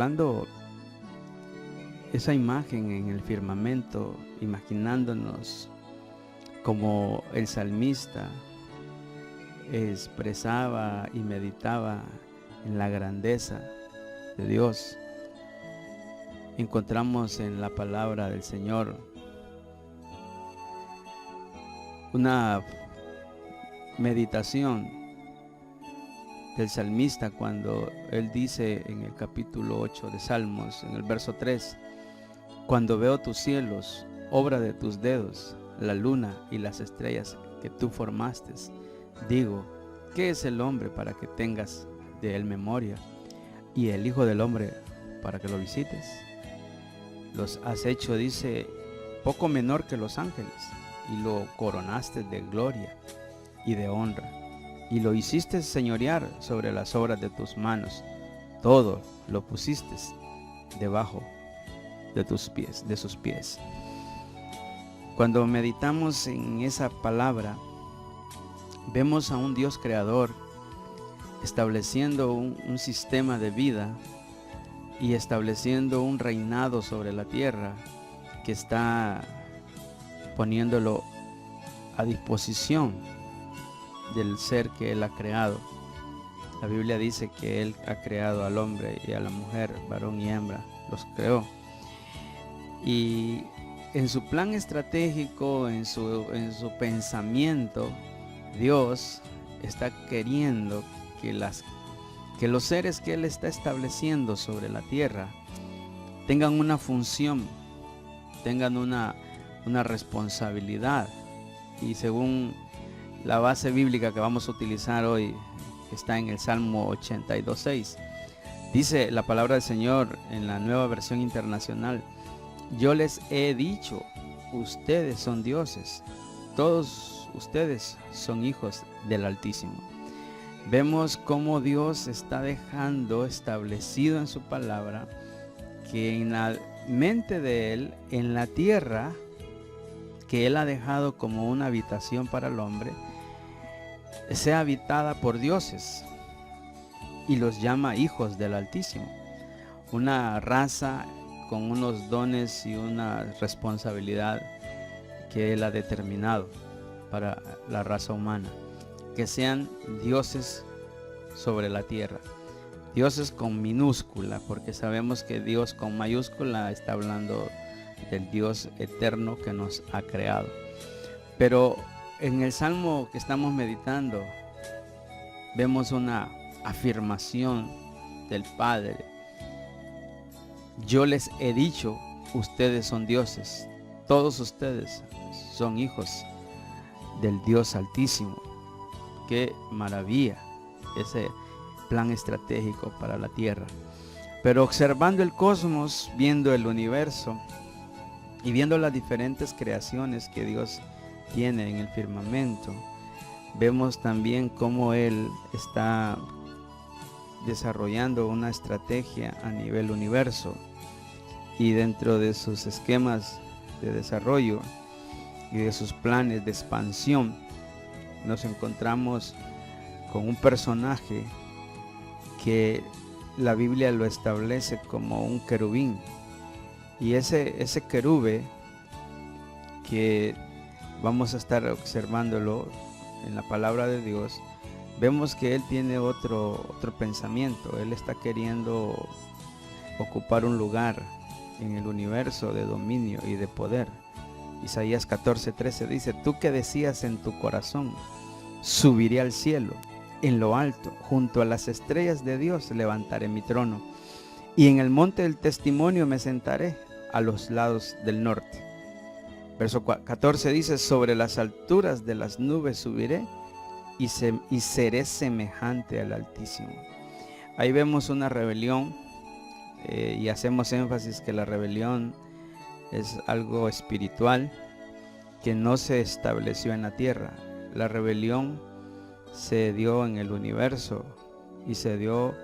contemplando esa imagen en el firmamento, imaginándonos como el salmista expresaba y meditaba en la grandeza de Dios, encontramos en la palabra del Señor una meditación del salmista cuando él dice en el capítulo 8 de Salmos, en el verso 3: cuando veo tus cielos, obra de tus dedos, la luna y las estrellas que tú formaste, digo, ¿qué es el hombre para que tengas de él memoria? Y el hijo del hombre para que lo visites. Los has hecho, dice, poco menor que los ángeles, y lo coronaste de gloria y de honra, y lo hiciste señorear sobre las obras de tus manos. Todo lo pusiste debajo de tus pies, de sus pies. Cuando meditamos en esa palabra, vemos a un Dios creador estableciendo un sistema de vida y estableciendo un reinado sobre la tierra que está poniéndolo a disposición del ser que Él ha creado. La Biblia dice que Él ha creado al hombre y a la mujer, varón y hembra, los creó. Y en su plan estratégico, en su pensamiento, Dios está queriendo que los seres que Él está estableciendo sobre la tierra tengan una función, tengan una responsabilidad. Y según la base bíblica que vamos a utilizar hoy, que está en el Salmo 82:6, dice la palabra del Señor en la Nueva Versión Internacional: yo les he dicho, ustedes son dioses, todos ustedes son hijos del Altísimo. Vemos cómo Dios está dejando establecido en su palabra que en la mente de Él, en la tierra que Él ha dejado como una habitación para el hombre, sea habitada por dioses, y los llama hijos del Altísimo, una raza con unos dones y una responsabilidad que Él ha determinado para la raza humana, que sean dioses sobre la tierra. Dioses con minúscula, porque sabemos que Dios con mayúscula está hablando del Dios eterno que nos ha creado. Pero en el Salmo que estamos meditando vemos una afirmación del Padre: yo les he dicho, ustedes son dioses, todos ustedes son hijos del Dios Altísimo. Qué maravilla ese plan estratégico para la tierra. Pero observando el cosmos, viendo el universo y viendo las diferentes creaciones que Dios tiene en el firmamento, vemos también cómo Él está desarrollando una estrategia a nivel universo, y dentro de sus esquemas de desarrollo y de sus planes de expansión nos encontramos con un personaje que la Biblia lo establece como un querubín, y ese querube que vamos a estar observándolo en la palabra de Dios, vemos que él tiene otro pensamiento. Él está queriendo ocupar un lugar en el universo de dominio y de poder. Isaías 14:13 dice: tú que decías en tu corazón, subiré al cielo, en lo alto, junto a las estrellas de Dios levantaré mi trono, y en el monte del testimonio me sentaré a los lados del norte. Verso 14 dice: sobre las alturas de las nubes subiré y seré semejante al Altísimo. Ahí vemos una rebelión, y hacemos énfasis que la rebelión es algo espiritual que no se estableció en la tierra. La rebelión se dio en el universo y se dio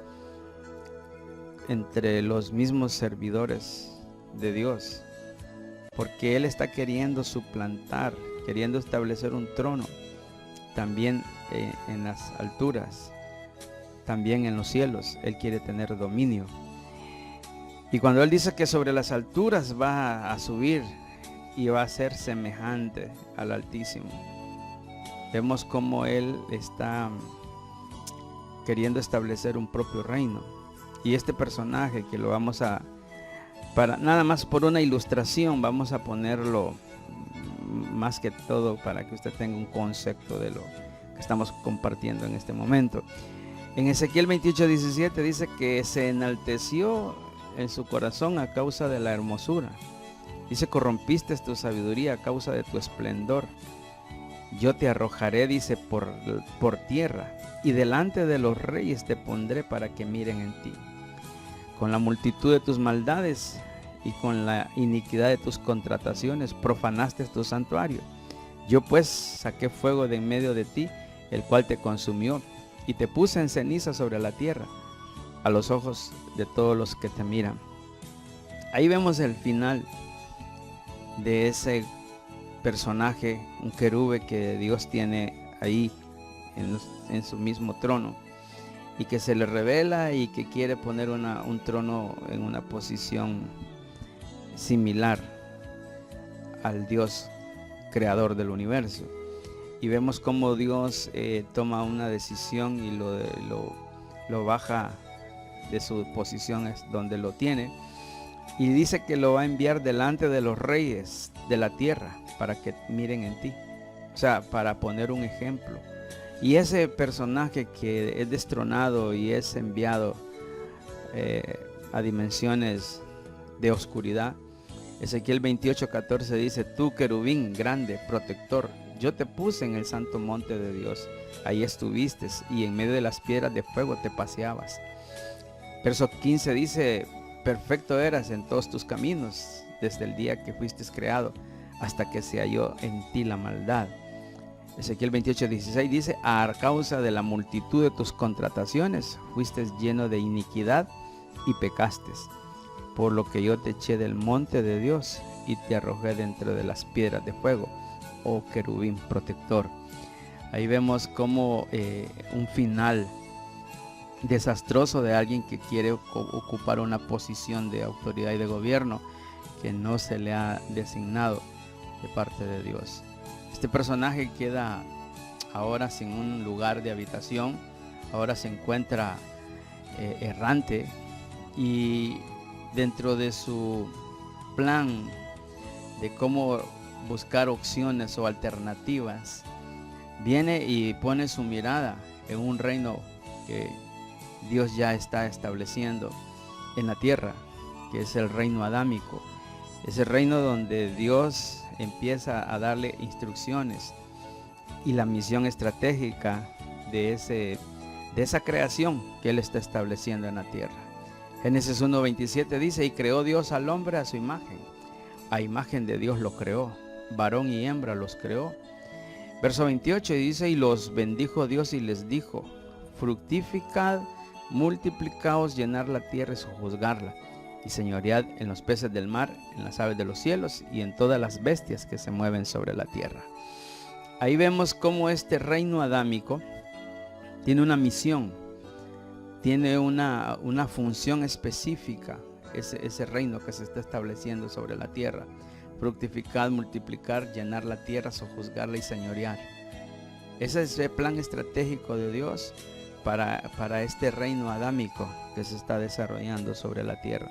entre los mismos servidores de Dios, porque Él está queriendo suplantar, queriendo establecer un trono también en las alturas, también en los cielos. Él quiere tener dominio. Y cuando Él dice que sobre las alturas va a subir y va a ser semejante al Altísimo, vemos cómo Él está queriendo establecer un propio reino. Y este personaje que lo vamos a, para nada más por una ilustración, vamos a ponerlo más que todo para que usted tenga un concepto de lo que estamos compartiendo en este momento. En Ezequiel 28:17 dice que se enalteció en su corazón a causa de la hermosura. Dice, corrompiste tu sabiduría a causa de tu esplendor. Yo te arrojaré, dice, por tierra, y delante de los reyes te pondré para que miren en ti. Con la multitud de tus maldades y con la iniquidad de tus contrataciones profanaste tu santuario. Yo pues saqué fuego de en medio de ti, el cual te consumió, y te puse en ceniza sobre la tierra, a los ojos de todos los que te miran. Ahí vemos el final de ese personaje, un querube que Dios tiene ahí en su mismo trono, y que se le revela y que quiere poner un trono en una posición similar al Dios creador del universo. Y vemos cómo Dios toma una decisión y lo baja de su posición donde lo tiene, y dice que lo va a enviar delante de los reyes de la tierra para que miren en ti, o sea, para poner un ejemplo. Y ese personaje que es destronado y es enviado a dimensiones de oscuridad, Ezequiel 28:14 dice, tú querubín grande, protector, yo te puse en el santo monte de Dios, ahí estuviste y en medio de las piedras de fuego te paseabas. Verso 15 dice, perfecto eras en todos tus caminos, desde el día que fuiste creado, hasta que se halló en ti la maldad. Ezequiel 28:16 dice, a causa de la multitud de tus contrataciones, fuiste lleno de iniquidad y pecaste, por lo que yo te eché del monte de Dios y te arrojé dentro de las piedras de fuego, oh querubín protector. Ahí vemos como un final desastroso de alguien que quiere ocupar una posición de autoridad y de gobierno que no se le ha designado de parte de Dios. Este personaje queda ahora sin un lugar de habitación, ahora se encuentra errante, y dentro de su plan de cómo buscar opciones o alternativas, viene y pone su mirada en un reino que Dios ya está estableciendo en la tierra, que es el reino adámico. Ese reino donde Dios empieza a darle instrucciones y la misión estratégica de esa creación que Él está estableciendo en la tierra. Génesis 1:27 dice, y creó Dios al hombre a su imagen. A imagen de Dios lo creó, varón y hembra los creó. Verso 28 dice, y los bendijo Dios y les dijo, fructificad, multiplicaos, llenar la tierra y sojuzgarla, y señoread en los peces del mar, en las aves de los cielos y en todas las bestias que se mueven sobre la tierra. Ahí vemos cómo este reino adámico tiene una misión, tiene una función específica, ese reino que se está estableciendo sobre la tierra. Fructificar, multiplicar, llenar la tierra, sojuzgarla y señorear. Ese es el plan estratégico de Dios para este reino adámico que se está desarrollando sobre la tierra.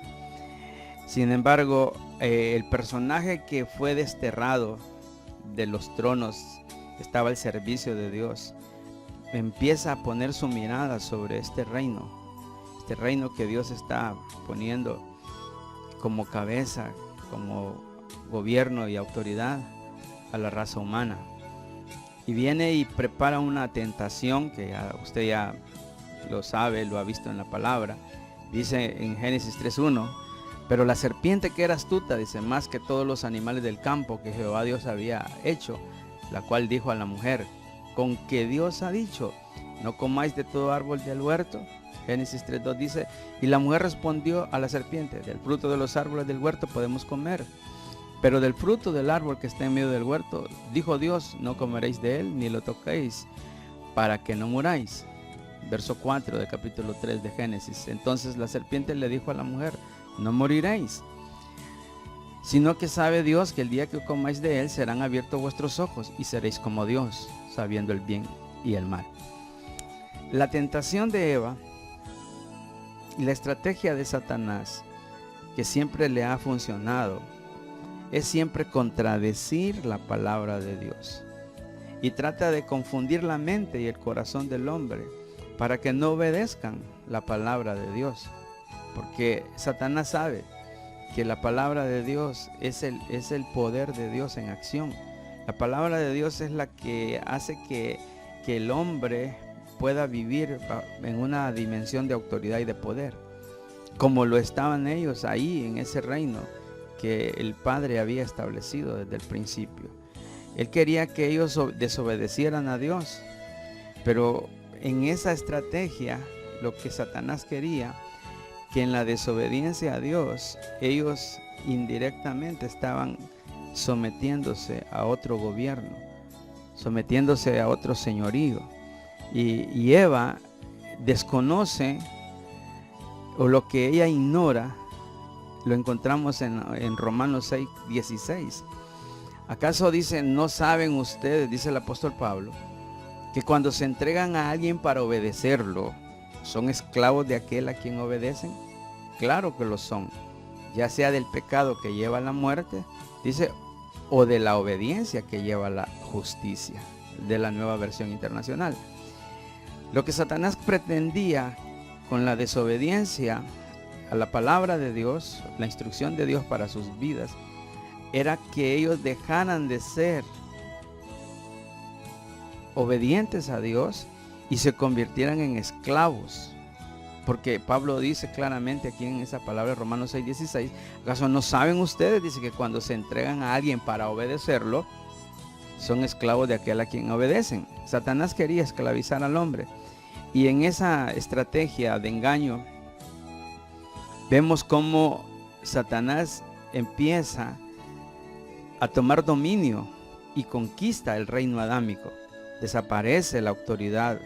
Sin embargo, el personaje que fue desterrado de los tronos, estaba al servicio de Dios, empieza a poner su mirada sobre este reino que Dios está poniendo como cabeza, como gobierno y autoridad a la raza humana. Y viene y prepara una tentación que usted ya lo sabe, lo ha visto en la palabra. Dice en Génesis 3:1, pero la serpiente que era astuta, dice, más que todos los animales del campo que Jehová Dios había hecho, la cual dijo a la mujer, con que Dios ha dicho, no comáis de todo árbol del huerto. Génesis 3:2 dice, y la mujer respondió a la serpiente, del fruto de los árboles del huerto podemos comer, pero del fruto del árbol que está en medio del huerto, dijo Dios, no comeréis de él, ni lo toquéis, para que no muráis. Verso 4 del capítulo 3 de Génesis. Entonces la serpiente le dijo a la mujer, no moriréis, sino que sabe Dios que el día que comáis de él serán abiertos vuestros ojos y seréis como Dios, sabiendo el bien y el mal. La tentación de Eva y la estrategia de Satanás, que siempre le ha funcionado, es siempre contradecir la palabra de Dios. Y trata de confundir la mente y el corazón del hombre para que no obedezcan la palabra de Dios. Porque Satanás sabe que la palabra de Dios es el poder de Dios en acción. La palabra de Dios es la que hace que el hombre pueda vivir en una dimensión de autoridad y de poder, como lo estaban ellos ahí en ese reino que el Padre había establecido desde el principio. Él quería que ellos desobedecieran a Dios, pero en esa estrategia lo que Satanás quería, que en la desobediencia a Dios ellos indirectamente estaban sometiéndose a otro gobierno, sometiéndose a otro señorío. Y Eva desconoce, o lo que ella ignora, lo encontramos en Romanos 6, 16. ¿Acaso dicen, no saben ustedes, dice el apóstol Pablo, que cuando se entregan a alguien para obedecerlo, son esclavos de aquel a quien obedecen? Claro que lo son, ya sea del pecado que lleva a la muerte, dice, o de la obediencia que lleva a la justicia, de la Nueva Versión Internacional. Lo que Satanás pretendía con la desobediencia a la palabra de Dios, la instrucción de Dios para sus vidas, era que ellos dejaran de ser obedientes a Dios y se convirtieran en esclavos. Porque Pablo dice claramente aquí en esa palabra, Romanos 6, 16, ¿acaso no saben ustedes? Dice que cuando se entregan a alguien para obedecerlo, son esclavos de aquel a quien obedecen. Satanás quería esclavizar al hombre. Y en esa estrategia de engaño, vemos cómo Satanás empieza a tomar dominio y conquista el reino adámico. Desaparece la autoridad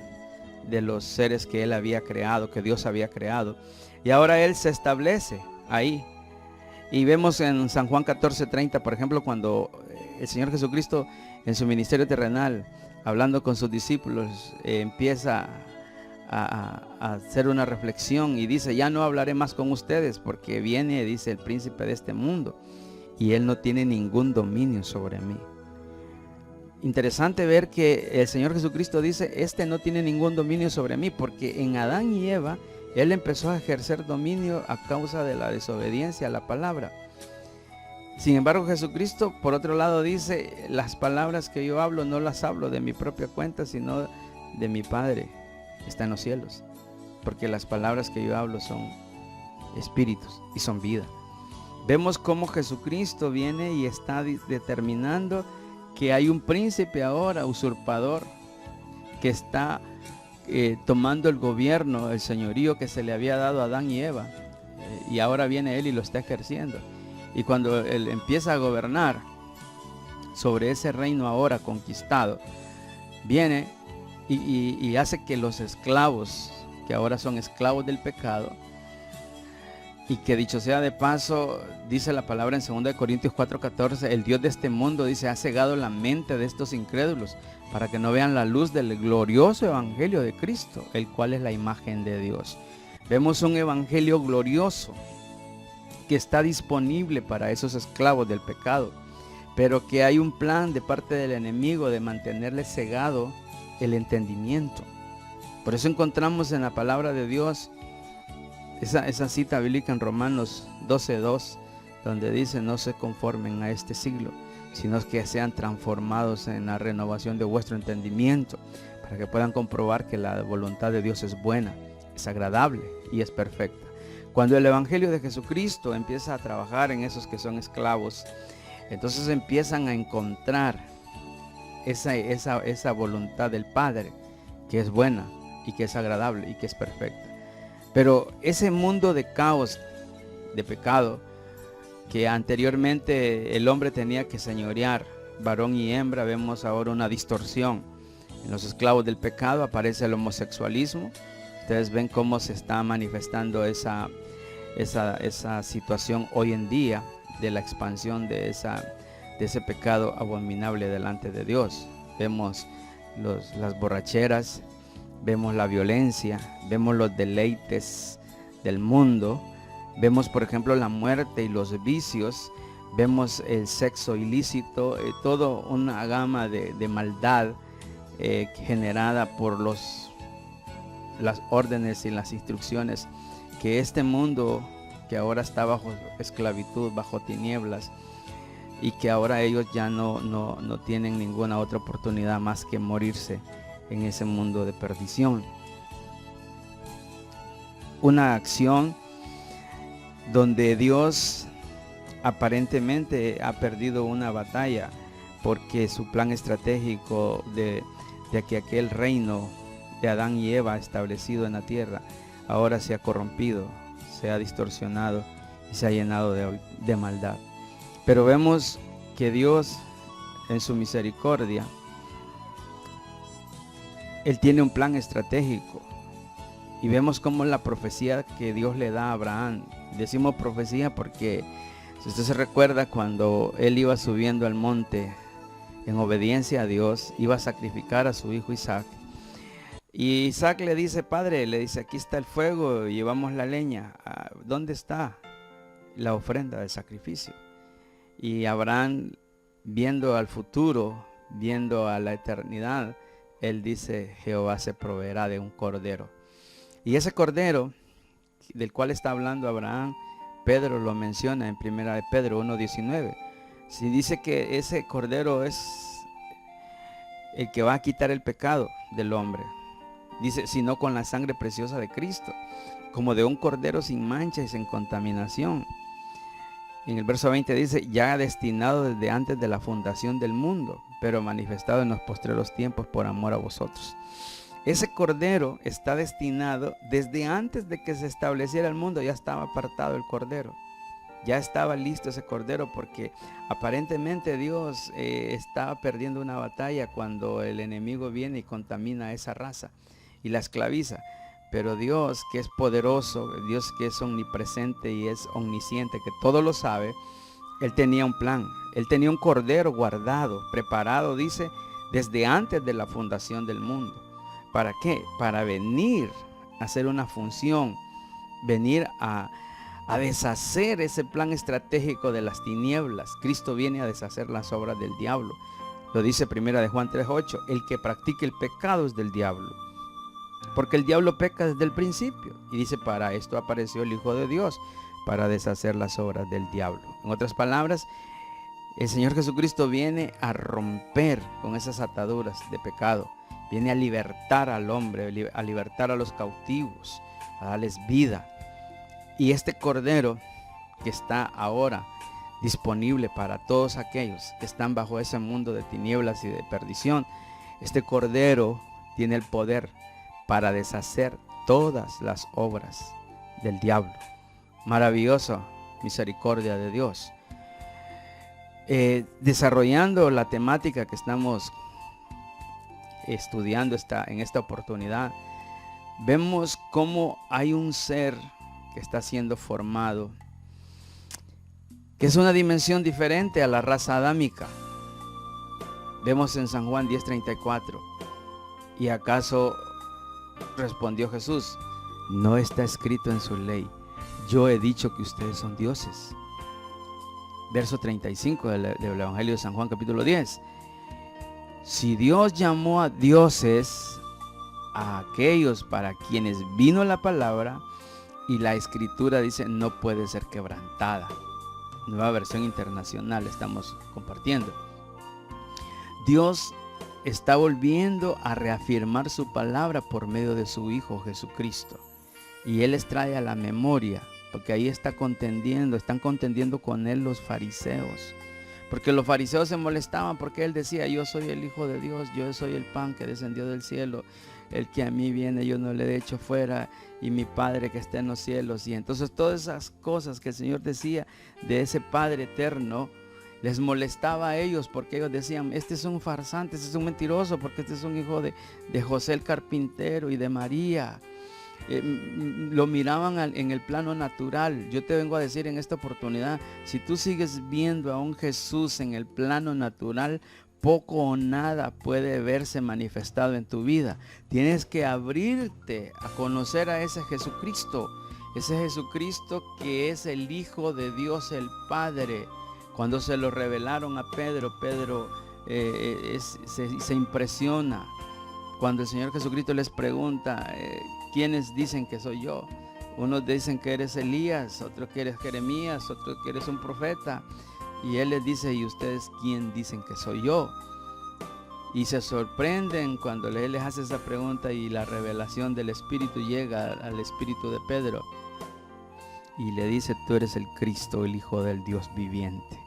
de los seres que él había creado, que Dios había creado. Y ahora él se establece ahí. Y vemos en San Juan 14:30, por ejemplo, cuando el Señor Jesucristo en su ministerio terrenal, hablando con sus discípulos, empieza a hacer una reflexión y dice, ya no hablaré más con ustedes porque viene, dice, el príncipe de este mundo y él no tiene ningún dominio sobre mí. Interesante ver que el Señor Jesucristo dice, este no tiene ningún dominio sobre mí, porque en Adán y Eva él empezó a ejercer dominio a causa de la desobediencia a la palabra. Sin embargo, Jesucristo por otro lado dice, las palabras que yo hablo no las hablo de mi propia cuenta, sino de mi Padre que está en los cielos, porque las palabras que yo hablo son espíritus y son vida. Vemos cómo Jesucristo viene y está determinando que hay un príncipe ahora, usurpador, que está tomando el gobierno, el señorío que se le había dado a Adán y Eva, y ahora viene él y lo está ejerciendo. Y cuando él empieza a gobernar sobre ese reino ahora conquistado, viene y hace que los esclavos, que ahora son esclavos del pecado, y que dicho sea de paso, dice la palabra en 2 Corintios 4:14, el Dios de este mundo, dice, ha cegado la mente de estos incrédulos para que no vean la luz del glorioso evangelio de Cristo, el cual es la imagen de Dios. Vemos un evangelio glorioso que está disponible para esos esclavos del pecado, pero que hay un plan de parte del enemigo de mantenerle cegado el entendimiento. Por eso encontramos en la palabra de Dios esa cita bíblica en Romanos 12:2, donde dice, no se conformen a este siglo, sino que sean transformados en la renovación de vuestro entendimiento, para que puedan comprobar que la voluntad de Dios es buena, es agradable y es perfecta. Cuando el evangelio de Jesucristo empieza a trabajar en esos que son esclavos, entonces empiezan a encontrar esa voluntad del Padre, que es buena y que es agradable y que es perfecta. Pero ese mundo de caos, de pecado, que anteriormente el hombre tenía que señorear, varón y hembra, vemos ahora una distorsión. En los esclavos del pecado aparece el homosexualismo. Ustedes ven cómo se está manifestando esa esa situación hoy en día de la expansión de ese pecado abominable delante de Dios. Vemos las borracheras, vemos la violencia, vemos los deleites del mundo, vemos por ejemplo la muerte y los vicios, vemos el sexo ilícito, toda una gama de maldad generada por las órdenes y las instrucciones que este mundo, que ahora está bajo esclavitud, bajo tinieblas, y que ahora ellos ya no tienen ninguna otra oportunidad más que morirse en ese mundo de perdición. Una acción donde Dios aparentemente ha perdido una batalla, porque su plan estratégico de que aquel reino de Adán y Eva establecido en la tierra ahora se ha corrompido, se ha distorsionado y se ha llenado de maldad. Pero vemos que Dios, en su misericordia, Él tiene un plan estratégico, y vemos cómo la profecía que Dios le da a Abraham, decimos profecía porque si usted se recuerda, cuando él iba subiendo al monte en obediencia a Dios, iba a sacrificar a su hijo Isaac, y Isaac le dice: padre, le dice, aquí está el fuego, llevamos la leña, ¿dónde está la ofrenda del sacrificio? Y Abraham, viendo al futuro, viendo a la eternidad, él dice: Jehová se proveerá de un cordero. Y ese cordero del cual está hablando Abraham, Pedro lo menciona en 1 de Pedro 1:19. Si dice que ese cordero es el que va a quitar el pecado del hombre. Dice: sino con la sangre preciosa de Cristo, como de un cordero sin mancha y sin contaminación. En el verso 20 dice: ya destinado desde antes de la fundación del mundo, pero manifestado en los postreros tiempos por amor a vosotros. Ese cordero está destinado desde antes de que se estableciera el mundo. Ya estaba apartado el cordero, ya estaba listo ese cordero, porque aparentemente Dios estaba perdiendo una batalla cuando el enemigo viene y contamina a esa raza y la esclaviza. Pero Dios, que es poderoso, Dios que es omnipresente y es omnisciente, que todo lo sabe, Él tenía un plan. Él tenía un cordero guardado, preparado, dice, desde antes de la fundación del mundo. ¿Para qué? Para venir a hacer una función, venir a deshacer ese plan estratégico de las tinieblas. Cristo viene a deshacer las obras del diablo. Lo dice 1 de Juan 3:8, el que practique el pecado es del diablo, porque el diablo peca desde el principio. Y dice: para esto apareció el Hijo de Dios, para deshacer las obras del diablo. En otras palabras, el Señor Jesucristo viene a romper con esas ataduras de pecado. Viene a libertar al hombre, a libertar a los cautivos, a darles vida. Y este cordero que está ahora disponible para todos aquellos que están bajo ese mundo de tinieblas y de perdición, este cordero tiene el poder para deshacer todas las obras del diablo. Maravillosa misericordia de Dios. Desarrollando la temática que estamos estudiando en esta oportunidad, vemos cómo hay un ser que está siendo formado, que es una dimensión diferente a la raza adámica. Vemos en San Juan 10:34, ¿y acaso respondió Jesús, no está escrito en su ley, yo he dicho que ustedes son dioses? Verso 35 del Evangelio de San Juan capítulo 10. Si Dios llamó a dioses a aquellos para quienes vino la palabra, y la escritura dice no puede ser quebrantada. Nueva versión internacional estamos compartiendo. Dios está volviendo a reafirmar su palabra por medio de su Hijo Jesucristo. Y Él les trae a la memoria, porque ahí están contendiendo con Él los fariseos. Porque los fariseos se molestaban porque Él decía, yo soy el Hijo de Dios, yo soy el pan que descendió del cielo, el que a mí viene yo no le he hecho fuera, y mi Padre que está en los cielos. Y entonces todas esas cosas que el Señor decía de ese Padre eterno, les molestaba a ellos, porque ellos decían, este es un farsante, este es un mentiroso, porque este es un hijo de José el carpintero y de María. lo miraban en el plano natural. Yo te vengo a decir en esta oportunidad, si tú sigues viendo a un Jesús en el plano natural, poco o nada puede verse manifestado en tu vida. Tienes que abrirte a conocer a ese Jesucristo que es el Hijo de Dios el Padre. Cuando se lo revelaron a Pedro, Pedro se impresiona. Cuando el Señor Jesucristo les pregunta, ¿quiénes dicen que soy yo? Unos dicen que eres Elías, otros que eres Jeremías, otros que eres un profeta. Y Él les dice, ¿y ustedes quién dicen que soy yo? Y se sorprenden cuando Él les hace esa pregunta y la revelación del Espíritu llega al espíritu de Pedro. Y le dice, tú eres el Cristo, el Hijo del Dios viviente.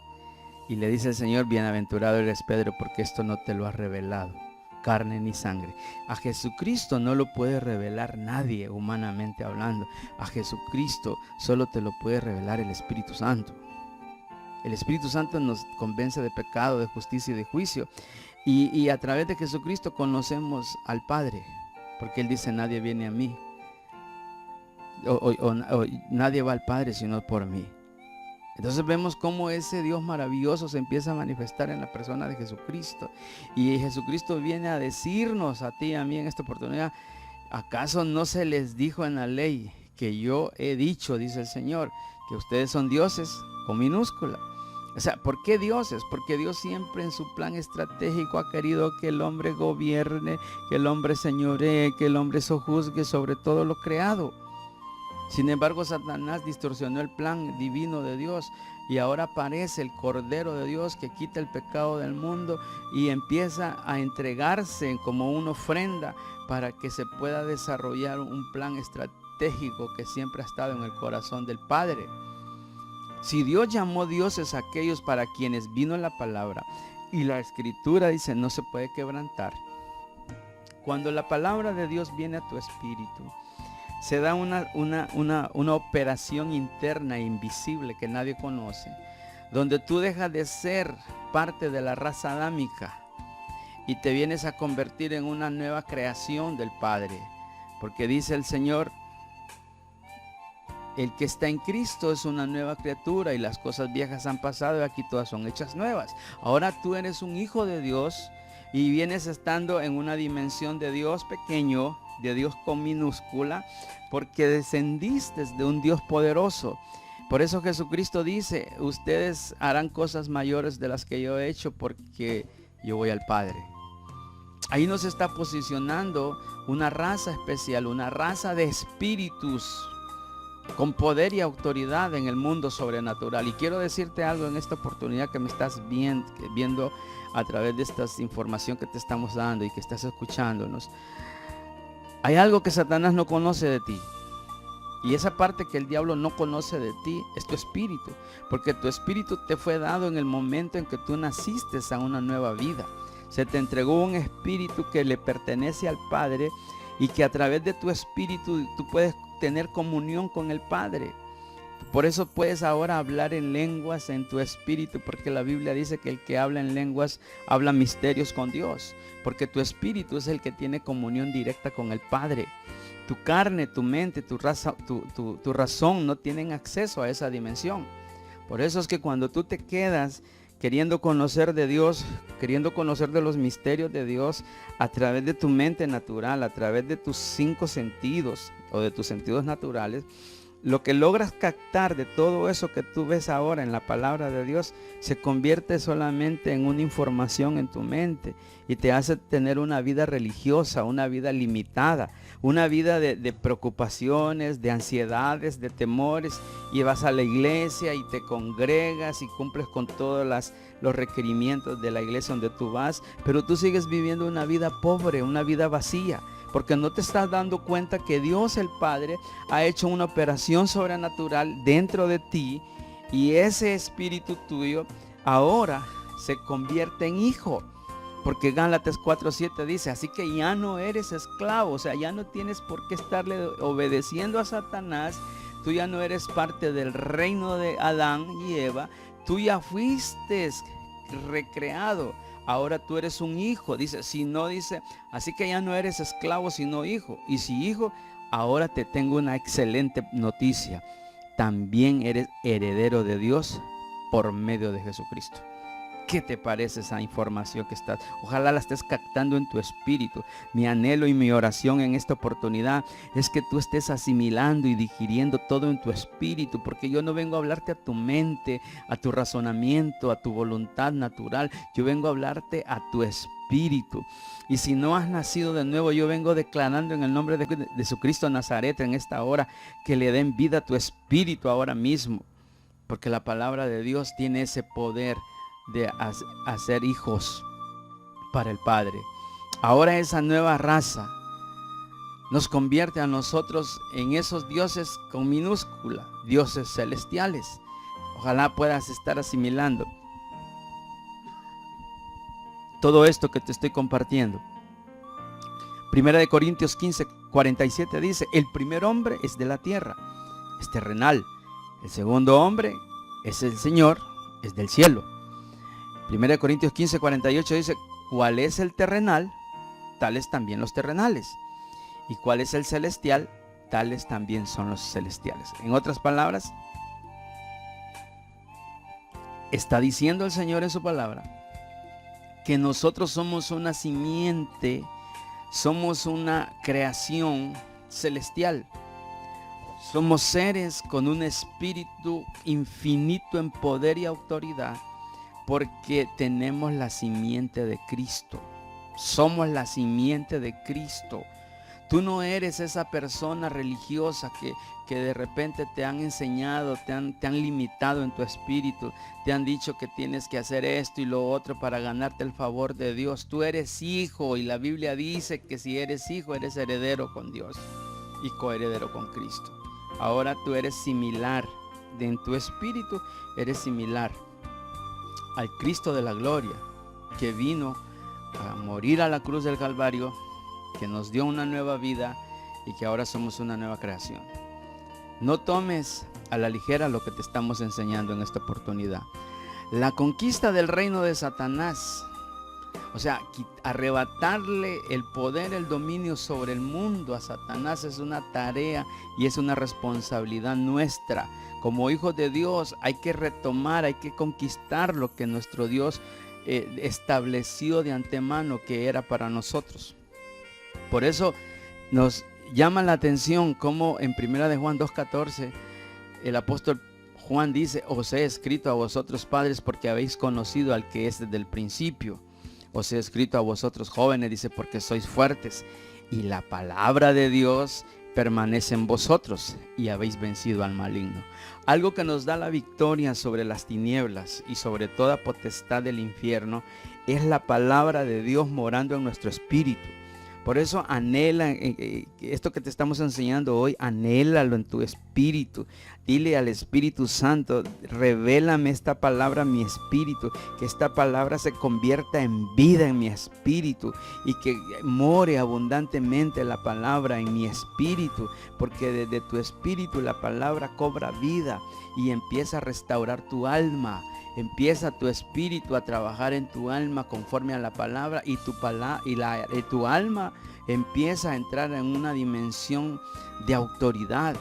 Y le dice el Señor, bienaventurado eres Pedro, porque esto no te lo ha revelado carne ni sangre. A Jesucristo no lo puede revelar nadie, humanamente hablando. A Jesucristo solo te lo puede revelar el Espíritu Santo. El Espíritu Santo nos convence de pecado, de justicia y de juicio. Y a través de Jesucristo conocemos al Padre, porque Él dice, nadie viene a mí, o nadie va al Padre sino por mí. Entonces vemos cómo ese Dios maravilloso se empieza a manifestar en la persona de Jesucristo. Y Jesucristo viene a decirnos a ti y a mí en esta oportunidad, ¿acaso no se les dijo en la ley que yo he dicho, dice el Señor, que ustedes son dioses con minúscula? O sea, ¿por qué dioses? Porque Dios siempre en su plan estratégico ha querido que el hombre gobierne, que el hombre señoree, que el hombre sojuzgue sobre todo lo creado. Sin embargo, Satanás distorsionó el plan divino de Dios y ahora aparece el Cordero de Dios que quita el pecado del mundo y empieza a entregarse como una ofrenda para que se pueda desarrollar un plan estratégico que siempre ha estado en el corazón del Padre. Si Dios llamó dioses a aquellos para quienes vino la palabra, y la Escritura dice no se puede quebrantar, cuando la palabra de Dios viene a tu espíritu, se da una operación interna e invisible que nadie conoce, donde tú dejas de ser parte de la raza adámica y te vienes a convertir en una nueva creación del Padre, porque dice el Señor, el que está en Cristo es una nueva criatura y las cosas viejas han pasado y aquí todas son hechas nuevas. Ahora tú eres un hijo de Dios y vienes estando en una dimensión de Dios pequeño, de Dios con minúscula, porque descendiste de un Dios poderoso. Por eso Jesucristo dice, ustedes harán cosas mayores de las que yo he hecho porque yo voy al Padre. Ahí nos está posicionando una raza especial, una raza de espíritus con poder y autoridad en el mundo sobrenatural. Y quiero decirte algo en esta oportunidad que me estás viendo a través de esta información que te estamos dando y que estás escuchándonos. Hay algo que Satanás no conoce de ti. Y esa parte que el diablo no conoce de ti es tu espíritu. Porque tu espíritu te fue dado en el momento en que tú naciste a una nueva vida. Se te entregó un espíritu que le pertenece al Padre y que a través de tu espíritu tú puedes tener comunión con el Padre. Por eso puedes ahora hablar en lenguas en tu espíritu, porque la Biblia dice que el que habla en lenguas habla misterios con Dios, porque tu espíritu es el que tiene comunión directa con el Padre. Tu carne, tu mente, tu razón no tienen acceso a esa dimensión. Por eso es que cuando tú te quedas queriendo conocer de Dios, queriendo conocer de los misterios de Dios a través de tu mente natural, a través de tus 5 sentidos o de tus sentidos naturales, lo que logras captar de todo eso que tú ves ahora en la palabra de Dios se convierte solamente en una información en tu mente y te hace tener una vida religiosa, una vida limitada, una vida de preocupaciones, de ansiedades, de temores, y vas a la iglesia y te congregas y cumples con todos los requerimientos de la iglesia donde tú vas, pero tú sigues viviendo una vida pobre, una vida vacía, porque no te estás dando cuenta que Dios el Padre ha hecho una operación sobrenatural dentro de ti y ese espíritu tuyo ahora se convierte en hijo. Porque Gálatas 4:7 dice, así que ya no eres esclavo, o sea, ya no tienes por qué estarle obedeciendo a Satanás, tú ya no eres parte del reino de Adán y Eva, tú ya fuiste recreado, ahora tú eres un hijo, dice, si no dice, así que ya no eres esclavo sino hijo, y si hijo, ahora te tengo una excelente noticia. También eres heredero de Dios por medio de Jesucristo. ¿Qué te parece esa información que estás? Ojalá la estés captando en tu espíritu. Mi anhelo y mi oración en esta oportunidad es que tú estés asimilando y digiriendo todo en tu espíritu, porque yo no vengo a hablarte a tu mente, a tu razonamiento, a tu voluntad natural. Yo vengo a hablarte a tu espíritu. Y si no has nacido de nuevo, yo vengo declarando en el nombre de Jesucristo Nazaret en esta hora que le den vida a tu espíritu ahora mismo, porque la palabra de Dios tiene ese poder de hacer hijos para el Padre. Ahora esa nueva raza nos convierte a nosotros en esos dioses con minúscula, dioses celestiales. Ojalá puedas estar asimilando todo esto que te estoy compartiendo. Primera de Corintios 15:47 dice: el primer hombre es de la tierra, es terrenal. El segundo hombre es el Señor, es del cielo. 1 Corintios 15:48 dice: ¿cuál es el terrenal? Tales también los terrenales. ¿Y cuál es el celestial? Tales también son los celestiales. En otras palabras, está diciendo el Señor en su palabra que nosotros somos una simiente, somos una creación celestial. Somos seres con un espíritu infinito en poder y autoridad, porque tenemos la simiente de Cristo. Somos la simiente de Cristo. Tú no eres esa persona religiosa que de repente te han enseñado, te han limitado en tu espíritu. Te han dicho que tienes que hacer esto y lo otro para ganarte el favor de Dios. Tú eres hijo y la Biblia dice que si eres hijo eres heredero con Dios y coheredero con Cristo. Ahora tú eres similar, en tu espíritu eres similar al Cristo de la gloria, que vino a morir a la cruz del Calvario, que nos dio una nueva vida y que ahora somos una nueva creación. No tomes a la ligera lo que te estamos enseñando en esta oportunidad. La conquista del reino de Satanás, o sea, arrebatarle el poder, el dominio sobre el mundo a Satanás es una tarea y es una responsabilidad nuestra. Como hijos de Dios hay que retomar, hay que conquistar lo que nuestro Dios estableció de antemano que era para nosotros. Por eso nos llama la atención como en 1 de Juan 2:14 el apóstol Juan dice: os he escrito a vosotros padres porque habéis conocido al que es desde el principio. Os he escrito a vosotros jóvenes, dice, porque sois fuertes y la palabra de Dios permanece en vosotros y habéis vencido al maligno. Algo que nos da la victoria sobre las tinieblas y sobre toda potestad del infierno es la palabra de Dios morando en nuestro espíritu. Por eso anhela, esto que te estamos enseñando hoy, anhélalo en tu espíritu. Dile al Espíritu Santo: revélame esta palabra en mi espíritu, que esta palabra se convierta en vida en mi espíritu y que more abundantemente la palabra en mi espíritu, porque desde tu espíritu la palabra cobra vida y empieza a restaurar tu alma. Empieza tu espíritu a trabajar en tu alma conforme a la palabra y tu alma empieza a entrar en una dimensión de autoridad,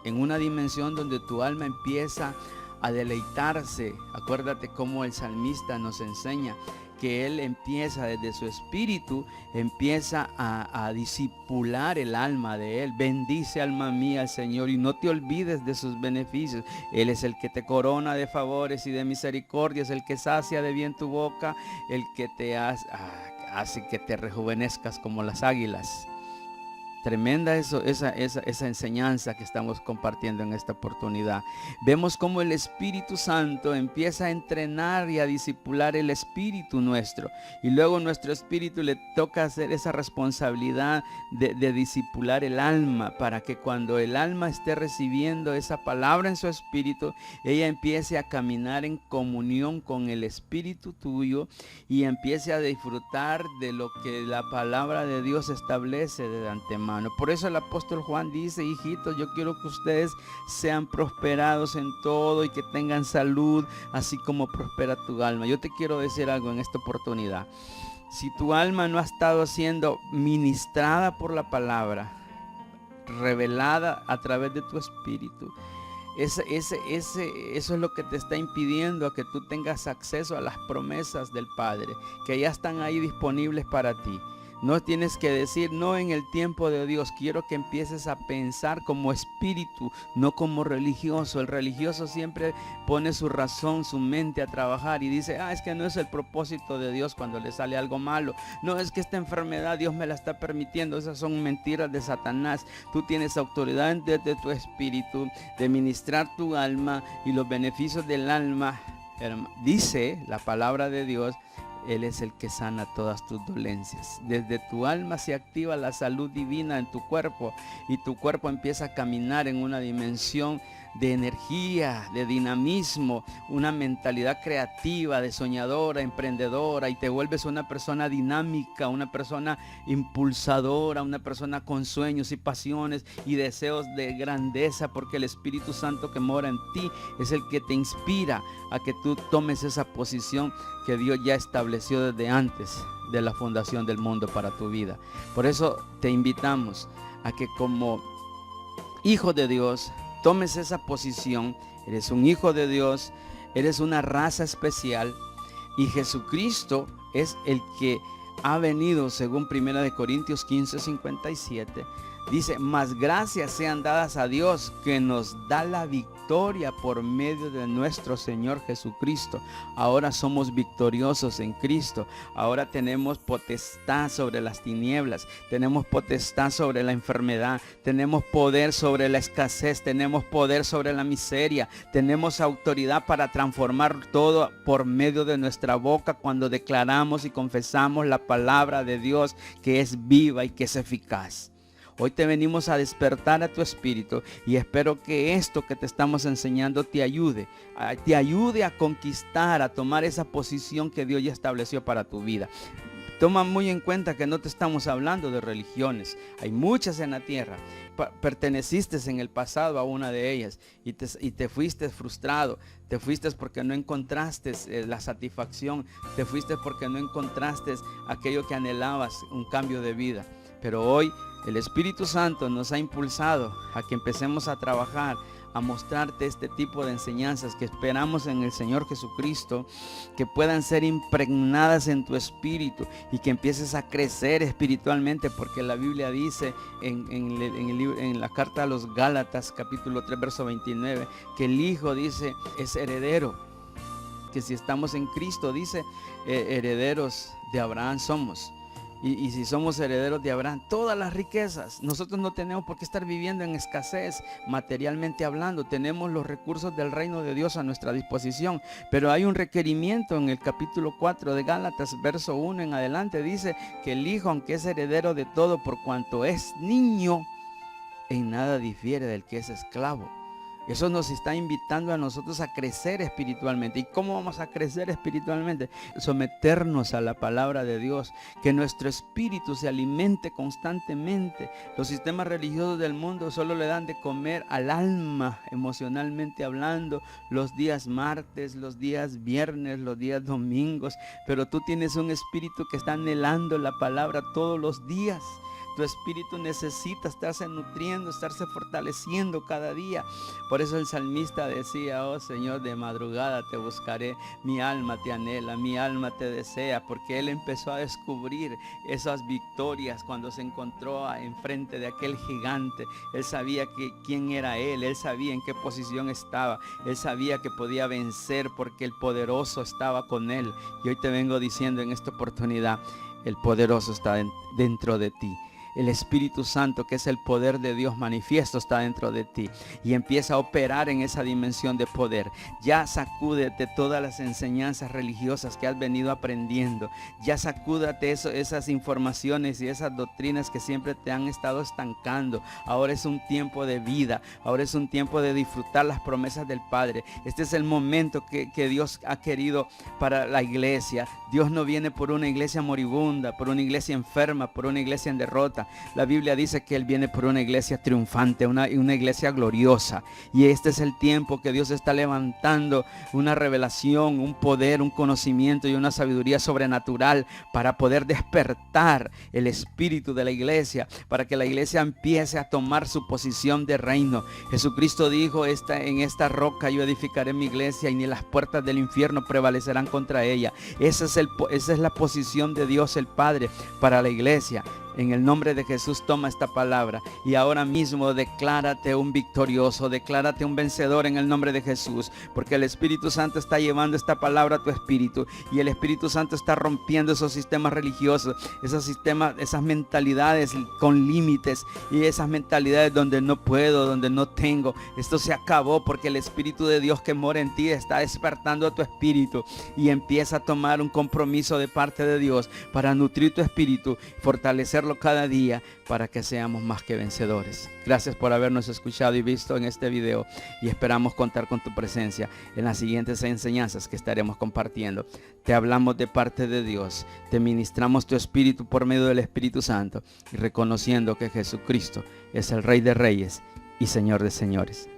en una dimensión donde tu alma empieza a deleitarse. Acuérdate cómo el salmista nos enseña que él empieza desde su espíritu, empieza a disipular el alma de él. Bendice, alma mía, al Señor, y no te olvides de sus beneficios. Él es el que te corona de favores y de misericordias, el que sacia de bien tu boca, el que te hace que te rejuvenezcas como las águilas. Tremenda esa enseñanza que estamos compartiendo en esta oportunidad. Vemos cómo el Espíritu Santo empieza a entrenar y a disipular el espíritu nuestro. Y luego nuestro espíritu le toca hacer esa responsabilidad de disipular el alma, para que cuando el alma esté recibiendo esa palabra en su espíritu, ella empiece a caminar en comunión con el espíritu tuyo y empiece a disfrutar de lo que la palabra de Dios establece de antemano. Por eso el apóstol Juan dice: hijitos, yo quiero que ustedes sean prosperados en todo y que tengan salud, así como prospera tu alma. Yo te quiero decir algo en esta oportunidad. Si tu alma no ha estado siendo ministrada por la palabra, revelada a través de tu espíritu. Eso es lo que te está impidiendo a que tú tengas acceso a las promesas del Padre, que ya están ahí disponibles para ti. No tienes que decir, no en el tiempo de Dios. Quiero que empieces a pensar como espíritu, no como religioso. El religioso siempre pone su razón, su mente a trabajar y dice, es que no es el propósito de Dios cuando le sale algo malo. No, es que esta enfermedad Dios me la está permitiendo. Esas son mentiras de Satanás. Tú tienes autoridad desde tu espíritu de ministrar tu alma y los beneficios del alma. Dice la palabra de Dios, Él es el que sana todas tus dolencias. Desde tu alma se activa la salud divina en tu cuerpo y tu cuerpo empieza a caminar en una dimensión de energía, de dinamismo, una mentalidad creativa, de soñadora, emprendedora, y te vuelves una persona dinámica, una persona impulsadora, una persona con sueños y pasiones y deseos de grandeza, porque el Espíritu Santo que mora en ti es el que te inspira a que tú tomes esa posición que Dios ya estableció desde antes de la fundación del mundo para tu vida. Por eso te invitamos a que como hijo de Dios tomes esa posición. Eres un hijo de Dios, eres una raza especial y Jesucristo es el que ha venido, según 1 Corintios 15:57. Dice, mas gracias sean dadas a Dios que nos da la victoria por medio de nuestro Señor Jesucristo. Ahora somos victoriosos en Cristo. Ahora tenemos potestad sobre las tinieblas. Tenemos potestad sobre la enfermedad. Tenemos poder sobre la escasez. Tenemos poder sobre la miseria. Tenemos autoridad para transformar todo por medio de nuestra boca cuando declaramos y confesamos la palabra de Dios, que es viva y que es eficaz. Hoy te venimos a despertar a tu espíritu y espero que esto que te estamos enseñando te ayude a conquistar, a tomar esa posición que Dios ya estableció para tu vida. Toma muy en cuenta que no te estamos hablando de religiones. Hay muchas en la tierra. Perteneciste en el pasado a una de ellas y te fuiste frustrado. Te fuiste porque no encontraste la satisfacción. Te fuiste porque no encontraste aquello que anhelabas, un cambio de vida. Pero hoy el Espíritu Santo nos ha impulsado a que empecemos a trabajar, a mostrarte este tipo de enseñanzas que esperamos en el Señor Jesucristo, que puedan ser impregnadas en tu espíritu y que empieces a crecer espiritualmente, porque la Biblia dice en la carta a los Gálatas, capítulo 3, verso 29, que el Hijo, dice, es heredero, que si estamos en Cristo, dice, herederos de Abraham somos. Y si somos herederos de Abraham, todas las riquezas, nosotros no tenemos por qué estar viviendo en escasez materialmente hablando. Tenemos los recursos del reino de Dios a nuestra disposición, pero hay un requerimiento en el capítulo 4 de Gálatas, verso 1 en adelante. Dice que el Hijo, aunque es heredero de todo por cuanto es niño, en nada difiere del que es esclavo. Eso nos está invitando a nosotros a crecer espiritualmente. ¿Y cómo vamos a crecer espiritualmente? Someternos a la palabra de Dios, que nuestro espíritu se alimente constantemente. Los sistemas religiosos del mundo solo le dan de comer al alma, emocionalmente hablando, los días martes, los días viernes, los días domingos. Pero tú tienes un espíritu que está anhelando la palabra todos los días. Tu espíritu necesita estarse nutriendo, estarse fortaleciendo cada día. Por eso el salmista decía, oh Señor, de madrugada te buscaré, mi alma te anhela, mi alma te desea, porque él empezó a descubrir esas victorias cuando se encontró enfrente de aquel gigante. Él sabía quién era él sabía en qué posición estaba, él sabía que podía vencer porque el poderoso estaba con él. Y hoy te vengo diciendo en esta oportunidad, el poderoso está dentro de ti. El Espíritu Santo, que es el poder de Dios manifiesto, está dentro de ti y empieza a operar en esa dimensión de poder. Ya sacúdete todas las enseñanzas religiosas que has venido aprendiendo. Ya sacúdate esas informaciones y esas doctrinas que siempre te han estado estancando. Ahora es un tiempo de vida. Ahora es un tiempo de disfrutar las promesas del Padre. Este es el momento que Dios ha querido para la iglesia. Dios no viene por una iglesia moribunda, por una iglesia enferma, por una iglesia en derrota. derrota. La Biblia dice que Él viene por una iglesia triunfante, una iglesia gloriosa. Y este es el tiempo que Dios está levantando una revelación, un poder, un conocimiento y una sabiduría sobrenatural para poder despertar el espíritu de la iglesia, para que la iglesia empiece a tomar su posición de reino. Jesucristo dijo, en esta roca yo edificaré mi iglesia y ni las puertas del infierno prevalecerán contra ella. Esa es la posición de Dios el Padre para la iglesia. En el nombre de Jesús toma esta palabra y ahora mismo declárate un victorioso, declárate un vencedor en el nombre de Jesús, porque el Espíritu Santo está llevando esta palabra a tu espíritu y el Espíritu Santo está rompiendo esos sistemas religiosos, esas mentalidades con límites y esas mentalidades donde no puedo, donde no tengo. Esto se acabó porque el Espíritu de Dios que mora en ti está despertando a tu espíritu y empieza a tomar un compromiso de parte de Dios para nutrir tu espíritu, fortalecerlo cada día para que seamos más que vencedores. Gracias por habernos escuchado y visto en este video y esperamos contar con tu presencia en las siguientes enseñanzas que estaremos compartiendo. Te hablamos de parte de Dios, te ministramos tu espíritu por medio del Espíritu Santo y reconociendo que Jesucristo es el Rey de Reyes y Señor de Señores.